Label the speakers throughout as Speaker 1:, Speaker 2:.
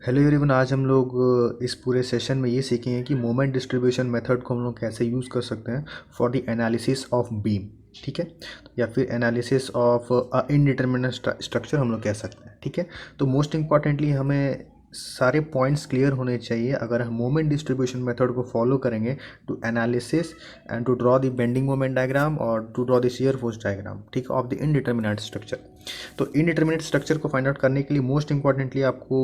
Speaker 1: Hello everyone, आज हम लोग इस पूरे सेशन में ये सीखेंगे कि मोमेंट डिस्ट्रीब्यूशन मेथड को हम लोग कैसे यूज़ कर सकते हैं for the analysis of beam. ठीक है, या फिर एनालिसिस ऑफ इनडिटर्मिनेट स्ट्रक्चर हम लोग कह सकते हैं। ठीक है, तो मोस्ट इम्पॉर्टेंटली हमें सारे पॉइंट्स क्लियर होने चाहिए अगर हम मोमेंट डिस्ट्रीब्यूशन मेथड को फॉलो करेंगे to analysis and to draw the bending moment diagram और to draw the shear force diagram, ठीक है, ऑफ द इनडिटर्मिनेट स्ट्रक्चर। तो इनडिटर्मिनेट स्ट्रक्चर को फाइंड आउट करने के लिए मोस्ट इंपॉर्टेंटली आपको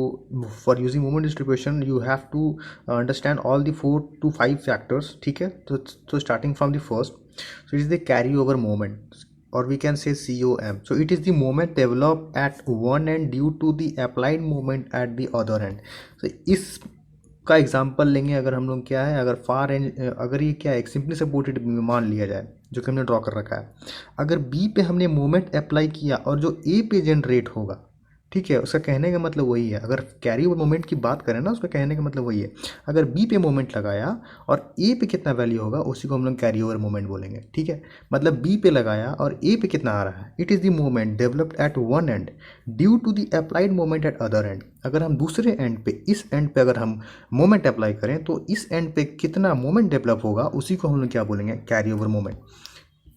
Speaker 1: for using moment distribution you have to understand all the 4 to 5 factors. ठीक है, तो starting from the first, so it is the carry over moment or we can say COM. So it is the moment developed at one end due to the applied moment at the other end. So इस का example लेंगे अगर हम लोग क्या है, अगर far and अगर ये क्या है एक सिंपली सपोर्टेड मान लिया जाए जो कि हमने ड्रॉ कर रखा है। अगर बी पे हमने मोमेंट अप्लाई किया और जो ए पे जनरेट होगा, ठीक है, उसका कहने का मतलब वही है। अगर कैरी ओवर मोमेंट की बात करें ना, उसका कहने का मतलब वही है। अगर बी पे मोमेंट लगाया और ए पे कितना वैल्यू होगा उसी को हम लोग कैरी ओवर मोमेंट बोलेंगे। ठीक है, मतलब बी पे लगाया और ए पे कितना आ रहा है, it is the moment developed at one end due to the applied moment at other end. अगर हम दूसरे एंड पे, इस एंड पे अगर हम मोमेंट अप्लाई करें तो इस एंड पे कितना मोमेंट डेवलप होगा उसी को हम लोग क्या बोलेंगे, कैरी ओवर मोमेंट।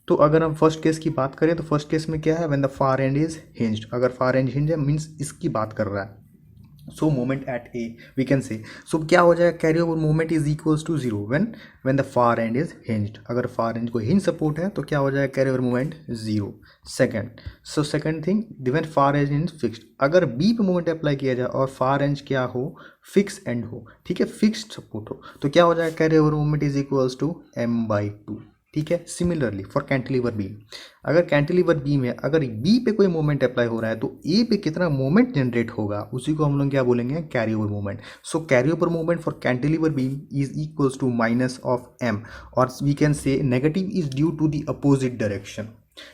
Speaker 1: तो अगर हम फर्स्ट केस की बात करें तो फर्स्ट केस में क्या है, when the far end is hinged. अगर फार एंड हिंज है मीन्स इसकी बात कर रहा है। So moment at A we can say, so क्या हो जाएगा, carry over moment is equals to zero when the far end is hinged. अगर फार एंड को हिंज सपोर्ट है तो क्या हो जाएगा, carry over moment zero. Second, so second thing, when far end is fixed. अगर बी पे moment apply किया जाए और फार एंड क्या हो, फिक्स एंड हो, ठीक है, फिक्स्ड सपोर्ट हो, तो क्या हो जाएगा, carry over moment is equals to m/2। ठीक है, सिमिलरली फॉर कैंटिलीवर बीम, अगर कैंटिलीवर बीम है, अगर बी पे कोई मोमेंट अप्लाई हो रहा है तो ए पे कितना मोमेंट जनरेट होगा उसी को हम लोग क्या बोलेंगे, carry over moment. So carry over moment for cantilever beam is equals to minus of M, और we can say negative is due to the opposite direction.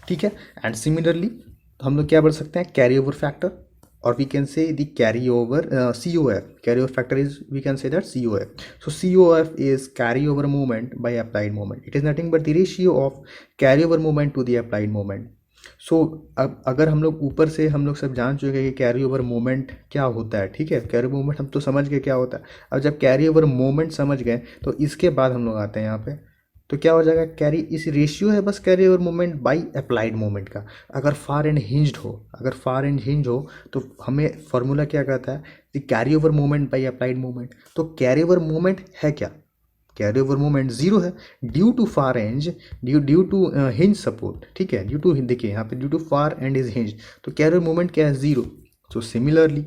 Speaker 1: ठीक है, एंड सिमिलरली हम लोग क्या बोल सकते हैं, carry over factor, or we can say the carryover COF. Carryover factor is, we can say that COF. So COF is carryover moment by applied moment. It is nothing but the ratio of carryover moment to the applied moment. सो अब अगर हम लोग ऊपर से हम लोग सब जान चुके हैं कि कैरी ओवर मोमेंट क्या होता है। ठीक है, कैरी ओवर मोमेंट हम तो समझ गए क्या होता है। अब जब कैरी ओवर मोमेंट समझ गए तो इसके बाद हम लोग आते हैं यहाँ पे, तो क्या हो जाएगा, कैरी इस रेशियो है बस carry over moment by applied moment का। अगर फार एंड हिंज्ड हो, अगर फार एंड हिंज हो तो हमें फॉर्मूला क्या कहता है, कि carry over moment by applied moment. तो कैरी ओवर मोमेंट है क्या, कैरी ओवर मोमेंट जीरो है due to far end, due to hinge support. ठीक है, ड्यू टू, देखिए यहाँ पे due to far end is hinge, तो कैरी ओवर मोमेंट क्या है, जीरो। तो सिमिलरली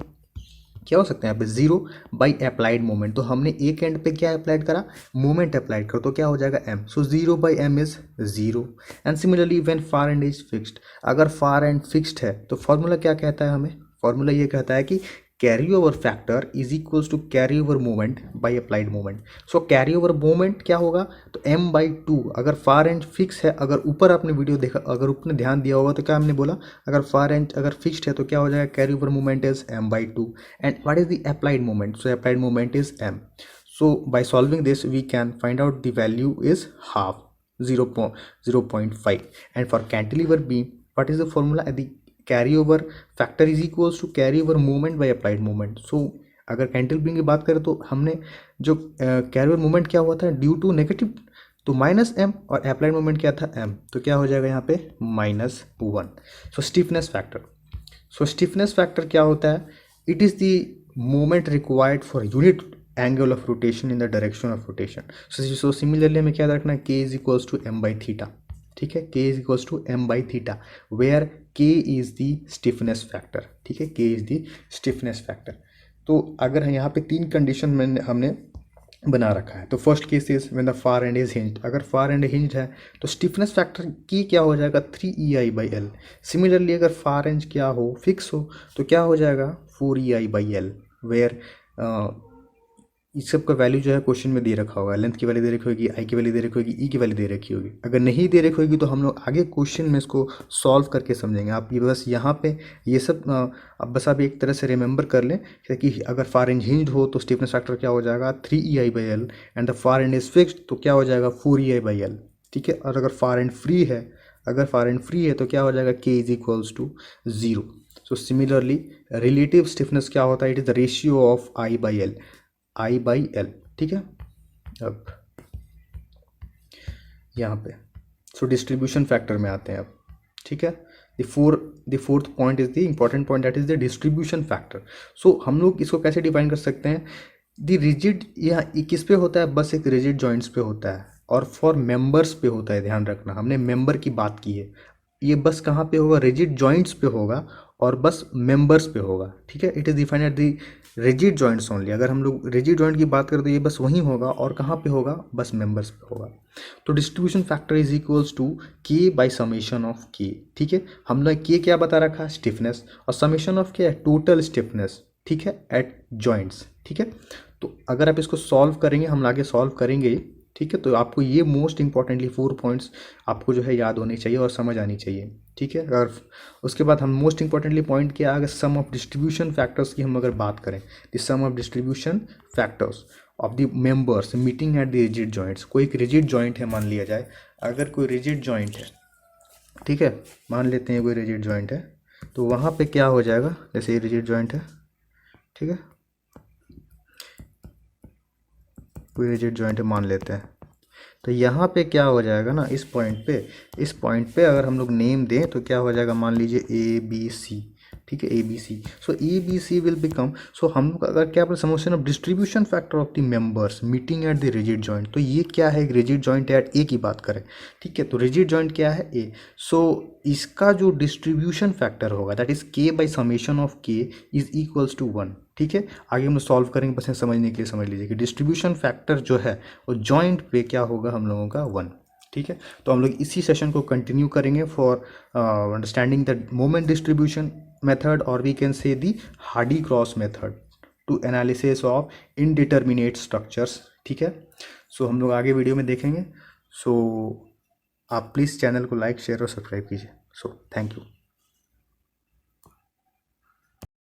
Speaker 1: क्या हो सकता है यहाँ पे, जीरो बाई अप्लाइड मोमेंट। तो हमने एक एंड पे क्या अप्लाइड करा, मोमेंट अप्लाइड करो, तो क्या हो जाएगा m। So zero by M is zero. And similarly when far end is fixed, अगर फार एंड फिक्स्ड है तो फॉर्मूला क्या कहता है हमें, फॉर्मूला ये कहता है कि carry over factor is equals to carry over moment by applied moment. So carry over moment क्या होगा, तो m/2। अगर फार एंड फिक्स है, अगर ऊपर आपने वीडियो देखा, अगर ऊपर ध्यान दिया होगा तो क्या हमने बोला, अगर फार एंड अगर फिक्स्ड है तो क्या हो जाएगा, carry over moment is m/2। And what is the applied moment, so applied moment is m। So by solving this we can find out the value is half, 0.5। And for cantilever beam what is the formula, the carry over factor is equals to carry over moment by applied moment. So अगर cantilever beam की बात करें तो हमने जो carry over moment क्या हुआ था, ड्यू टू नेगेटिव, तो माइनस एम, और अप्लाइड मोमेंट क्या था, एम, तो क्या हो जाएगा यहाँ पे -1। सो स्टिफनेस फैक्टर, सो स्टिफनेस फैक्टर क्या होता है, it is the moment required for unit angle of rotation in the direction of rotation. So similarly हमें क्या रखना है, के इज इक्वल्स टू m/थीटा। ठीक है, के इज इक्वल्स टू m/थीटा वेयर के इज द स्टिफनेस फैक्टर। ठीक है, के इज द स्टिफनेस फैक्टर। तो अगर यहाँ पे 3 कंडीशन में हमने बना रखा है, तो first case is when the far end is hinged. अगर फार एंड हिंज्ड है तो स्टिफनेस फैक्टर की क्या हो जाएगा, 3EI/L। सिमिलरली अगर फार एंड क्या हो, फिक्स हो, तो क्या हो जाएगा, 4EI/L वेयर इस सब का वैल्यू जो है क्वेश्चन में दे रखा होगा, लेंथ की वैल्यू दे रखी होगी, आई की वैल्यू दे रखी होगी, ई की वैल्यू दे रखी होगी। अगर नहीं दे रखी होगी तो हम लोग आगे क्वेश्चन में इसको सॉल्व करके समझेंगे। आप ये बस यहाँ पे ये सब अब बस आप एक तरह से रिमेंबर कर लें कि अगर फार एंड हिंज्ड हो तो स्टिफनेस फैक्टर क्या हो जाएगा, 3EI/L। And the far end is fixed तो क्या हो जाएगा, 4EI/L। ठीक है, और अगर फार एंड फ्री है, अगर फार एंड फ्री है तो क्या हो जाएगा, K is equals to 0। So similarly relative stiffness क्या होता है, it is the ratio of I by L, I by L, ठीक है। अब यहाँ पे सो डिस्ट्रीब्यूशन फैक्टर में आते हैं अब, ठीक है। The fourth point is the important point, that is the distribution factor. So हम लोग इसको कैसे डिफाइन कर सकते हैं, द रिजिड, यहाँ किस पे होता है, बस एक रिजिड जॉइंट्स पे होता है और फॉर मेंबर्स पे होता है, ध्यान रखना हमने मेंबर की बात की है, ये बस कहाँ पे होगा, रिजिड जॉइंट्स पे होगा और बस मेंबर्स पे होगा, ठीक है। It is defined at the rigid joints only, अगर हम लोग रिजिड जॉइंट की बात करें तो ये बस वहीं होगा और कहाँ पे होगा, बस मेंबर्स पे होगा। तो distribution factor is equals to K by summation of K, ठीक है। हमने के क्या बता रखा, स्टिफनेस, और समेशन ऑफ क्या है, टोटल स्टिफनेस, ठीक है, एट जॉइंट्स, ठीक है। तो अगर आप इसको सॉल्व करेंगे, हम आगे सॉल्व करेंगे, ठीक है, तो आपको ये मोस्ट इंपॉर्टेंटली 4 पॉइंट्स आपको जो है याद होने चाहिए और समझ आनी चाहिए, ठीक है। अगर उसके बाद हम मोस्ट इंपॉर्टेंटली पॉइंट क्या, अगर सम ऑफ डिस्ट्रीब्यूशन फैक्टर्स की हम अगर बात करें, the sum of distribution factors of the members meeting at the rigid joints, कोई एक रिजिड जॉइंट है मान लिया जाए, अगर कोई रिजिड जॉइंट है, ठीक है, मान लेते हैं कोई रिजिड जॉइंट है, तो वहाँ पे क्या हो जाएगा, जैसे ये रिजिड जॉइंट है, ठीक है, कोई रिजिड जॉइंट है मान लेते हैं, तो यहाँ पे क्या हो जाएगा ना, इस पॉइंट पे अगर हम लोग नेम दें तो क्या हो जाएगा, मान लीजिए ए बी सी, ठीक है, A B C. So A B C will become, so हम लोग अगर क्या बोले, summation of distribution factor of the members meeting at the rigid joint, तो ये क्या है, एक रिजिड जॉइंट एट ए की बात करें, ठीक है, तो रिजिड जॉइंट क्या है, ए। सो इसका जो डिस्ट्रीब्यूशन फैक्टर होगा, दैट इज के बाई समेशन ऑफ के इज इक्वल्स टू 1, ठीक है। आगे हम सॉल्व करेंगे, बस समझने के लिए समझ लीजिए कि डिस्ट्रीब्यूशन फैक्टर जो है वो जॉइंट पे क्या होगा हम लोगों का 1, ठीक है। तो हम लोग इसी सेशन को कंटिन्यू करेंगे for understanding the moment distribution method, और we can say the Hardy Cross method to analysis of indeterminate structures, ठीक है। सो हम लोग आगे वीडियो में देखेंगे। सो आप प्लीज़ चैनल को लाइक, शेयर और सब्सक्राइब कीजिए। So thank you.